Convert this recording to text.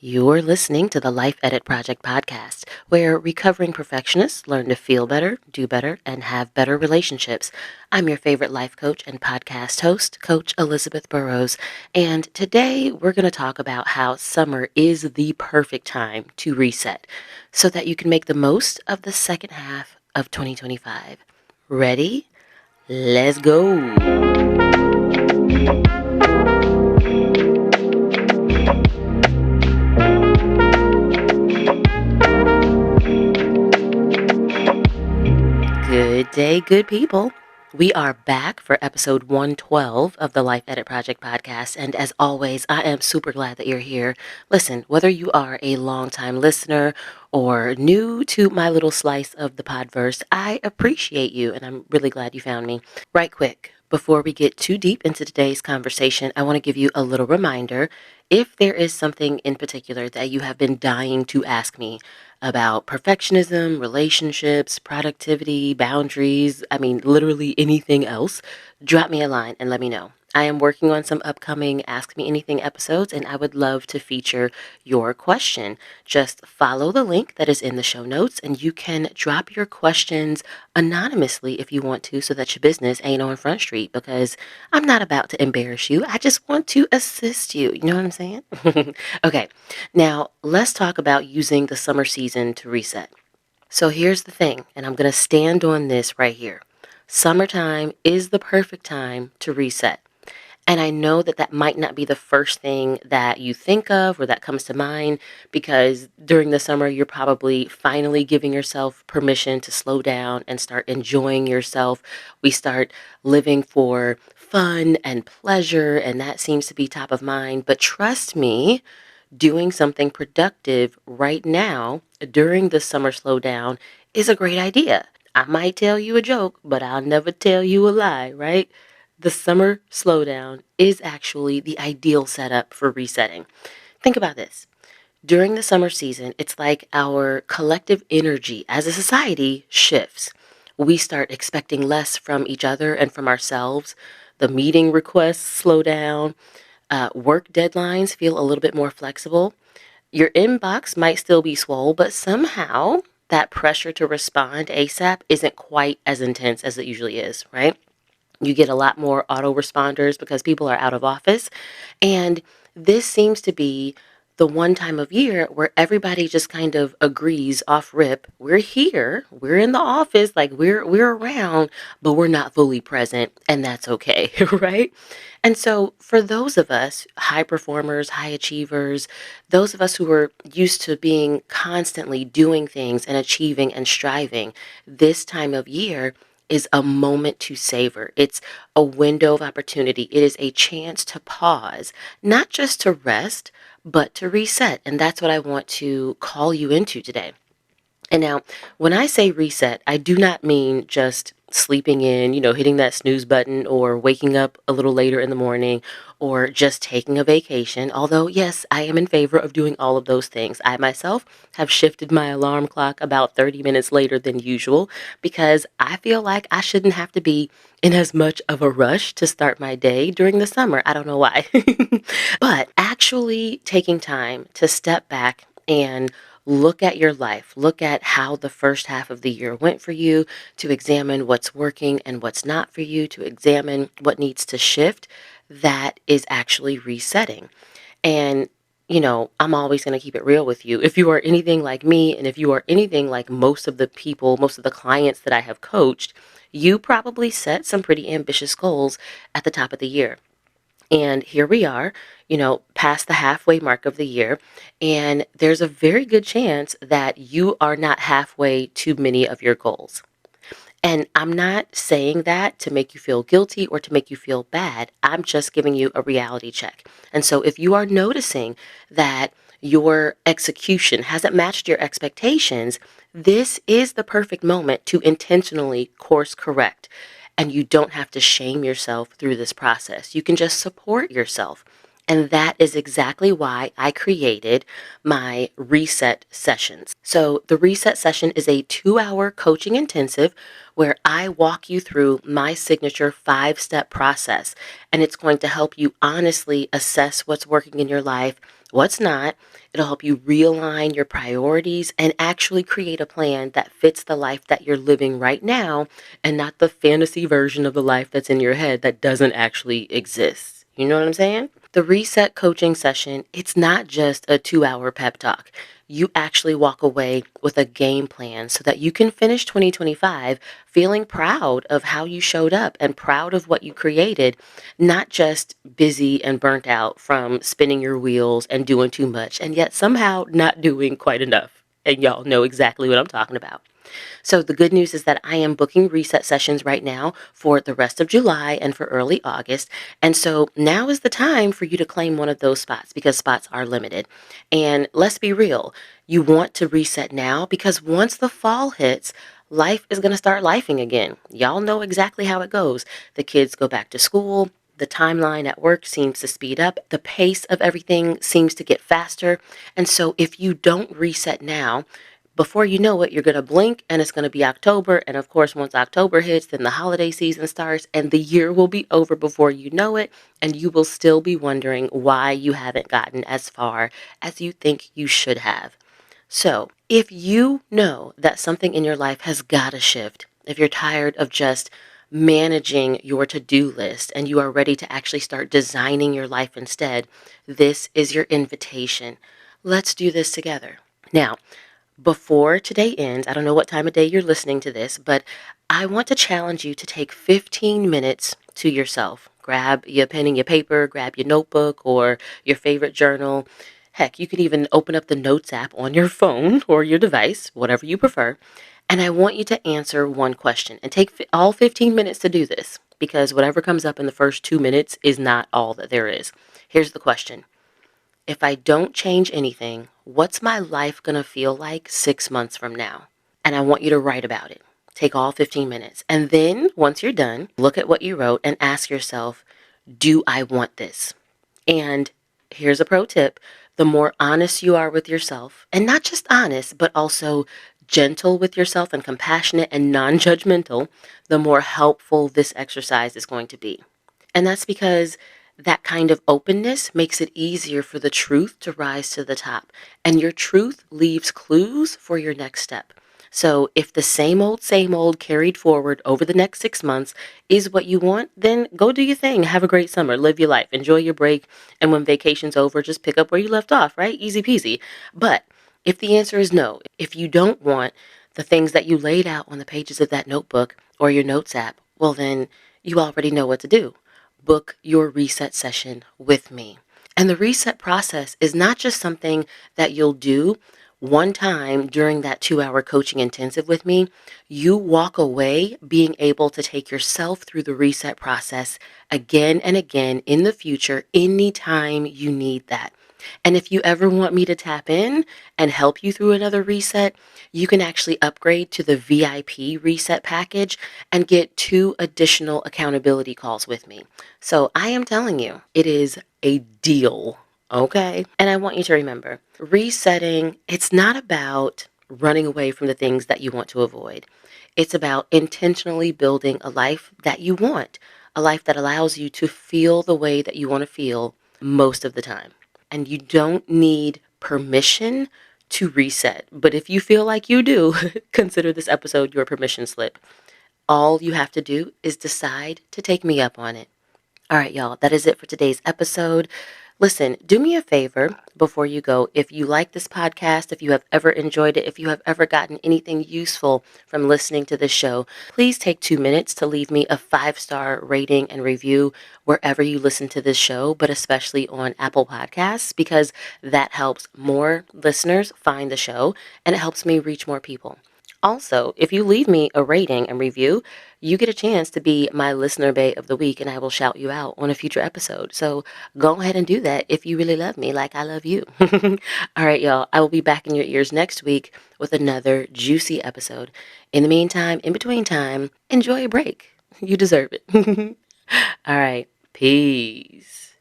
You're listening to the Life Edit Project podcast, where recovering perfectionists learn to feel better, do better, and have better relationships. I'm your favorite life coach and podcast host, Coach Elizabeth Burrows, and today we're going to talk about how summer is the perfect time to reset so that you can make the most of the second half of 2025. Ready? Let's go! Good day, good people. We are back for episode 112 of the Life Edit Project podcast. And as always, I am super glad that you're here. Listen, whether you are a longtime listener or new to my little slice of the podverse, I appreciate you and I'm really glad you found me. Right quick, before we get too deep into today's conversation, I want to give you a little reminder. If there is something in particular that you have been dying to ask me about perfectionism, relationships, productivity, boundaries, literally anything else, drop me a line and let me know. I am working on some upcoming Ask Me Anything episodes, and I would love to feature your question. Just follow the link that is in the show notes, and you can drop your questions anonymously if you want to, so that your business ain't on Front Street, because I'm not about to embarrass you. I just want to assist you. You know what I'm saying? Okay, now let's talk about using the summer season to reset. So here's the thing, and I'm going to stand on this right here. Summertime is the perfect time to reset. And I know that that might not be the first thing that you think of or that comes to mind, because during the summer, you're probably finally giving yourself permission to slow down and start enjoying yourself. We start living for fun and pleasure, and that seems to be top of mind. But trust me, doing something productive right now during the summer slowdown is a great idea. I might tell you a joke, but I'll never tell you a lie, right? The summer slowdown is actually the ideal setup for resetting. Think about this. During the summer season, it's like our collective energy as a society shifts. We start expecting less from each other and from ourselves. The meeting requests slow down. Work deadlines feel a little bit more flexible. Your inbox might still be swole, but somehow that pressure to respond ASAP isn't quite as intense as it usually is, right? You get a lot more autoresponders because people are out of office. And this seems to be the one time of year where everybody just kind of agrees off rip. We're here, we're in the office, like we're around, but we're not fully present, and that's okay, right? And so for those of us, high performers, high achievers, those of us who are used to being constantly doing things and achieving and striving, this time of year is a moment to savor. It's a window of opportunity. It is a chance to pause, not just to rest, but to reset. And that's what I want to call you into today. And now, when I say reset, I do not mean just sleeping in, hitting that snooze button or waking up a little later in the morning or just taking a vacation. Although, yes, I am in favor of doing all of those things. I myself have shifted my alarm clock about 30 minutes later than usual because I feel like I shouldn't have to be in as much of a rush to start my day during the summer. I don't know why. But actually taking time to step back and look at your life, look at how the first half of the year went for you, to examine what's working and what's not for you, to examine what needs to shift, that is actually resetting. And I'm always going to keep it real with you. If you are anything like me, and if you are anything like most of the people, most of the clients that I have coached, you probably set some pretty ambitious goals at the top of the year. And here we are, past the halfway mark of the year. And there's a very good chance that you are not halfway to many of your goals. And I'm not saying that to make you feel guilty or to make you feel bad. I'm just giving you a reality check. And so if you are noticing that your execution hasn't matched your expectations, this is the perfect moment to intentionally course correct. And you don't have to shame yourself through this process. You can just support yourself. And that is exactly why I created my reset sessions. So, the reset session is a 2 hour coaching intensive where I walk you through my signature 5 step process. And it's going to help you honestly assess what's working in your life, what's not. It'll help you realign your priorities and actually create a plan that fits the life that you're living right now and not the fantasy version of the life that's in your head that doesn't actually exist. You know what I'm saying? The reset coaching session, it's not just a 2 hour pep talk. You actually walk away with a game plan so that you can finish 2025 feeling proud of how you showed up and proud of what you created, not just busy and burnt out from spinning your wheels and doing too much, and yet somehow not doing quite enough. And y'all know exactly what I'm talking about. So the good news is that I am booking reset sessions right now for the rest of July and for early August. And so now is the time for you to claim one of those spots because spots are limited. And let's be real, you want to reset now because once the fall hits, life is going to start lifing again. Y'all know exactly how it goes. The kids go back to school. The timeline at work seems to speed up. The pace of everything seems to get faster. And so if you don't reset now, before you know it, you're going to blink and it's going to be October. And of course, once October hits, then the holiday season starts and the year will be over before you know it. And you will still be wondering why you haven't gotten as far as you think you should have. So, if you know that something in your life has got to shift, if you're tired of just managing your to-do list and you are ready to actually start designing your life instead, this is your invitation. Let's do this together. Now, before today ends, I don't know what time of day you're listening to this, but I want to challenge you to take 15 minutes to yourself. Grab your pen and your paper, grab your notebook or your favorite journal. Heck, you can even open up the Notes app on your phone or your device, whatever you prefer. And I want you to answer one question and take all 15 minutes to do this because whatever comes up in the first 2 minutes is not all that there is. Here's the question. If I don't change anything, what's my life going to feel like 6 months from now? And I want you to write about it. Take all 15 minutes. And then once you're done, look at what you wrote and ask yourself, do I want this? And here's a pro tip. The more honest you are with yourself, and not just honest, but also gentle with yourself and compassionate and non-judgmental, the more helpful this exercise is going to be. And that's because that kind of openness makes it easier for the truth to rise to the top. And your truth leaves clues for your next step. So if the same old carried forward over the next 6 months is what you want, then go do your thing. Have a great summer. Live your life. Enjoy your break. And when vacation's over, just pick up where you left off, right? Easy peasy. But if the answer is no, if you don't want the things that you laid out on the pages of that notebook or your notes app, well, then you already know what to do. Book your reset session with me. And the reset process is not just something that you'll do one time during that 2 hour coaching intensive with me. You walk away being able to take yourself through the reset process again and again in the future, anytime you need that. And if you ever want me to tap in and help you through another reset, you can actually upgrade to the VIP reset package and get 2 additional accountability calls with me. So I am telling you, it is a deal. Okay. And I want you to remember resetting, it's not about running away from the things that you want to avoid. It's about intentionally building a life that you want, a life that allows you to feel the way that you want to feel most of the time. And you don't need permission to reset. But if you feel like you do, consider this episode your permission slip. All you have to do is decide to take me up on it. All right, y'all, that is it for today's episode. Listen, do me a favor before you go. If you like this podcast, if you have ever enjoyed it, if you have ever gotten anything useful from listening to this show, please take 2 minutes to leave me a 5-star rating and review wherever you listen to this show, but especially on Apple Podcasts, because that helps more listeners find the show and it helps me reach more people. Also, if you leave me a rating and review, you get a chance to be my listener bae of the week and I will shout you out on a future episode. So go ahead and do that if you really love me like I love you. All right, y'all. I will be back in your ears next week with another juicy episode. In the meantime, in between time, enjoy a break. You deserve it. All right. Peace.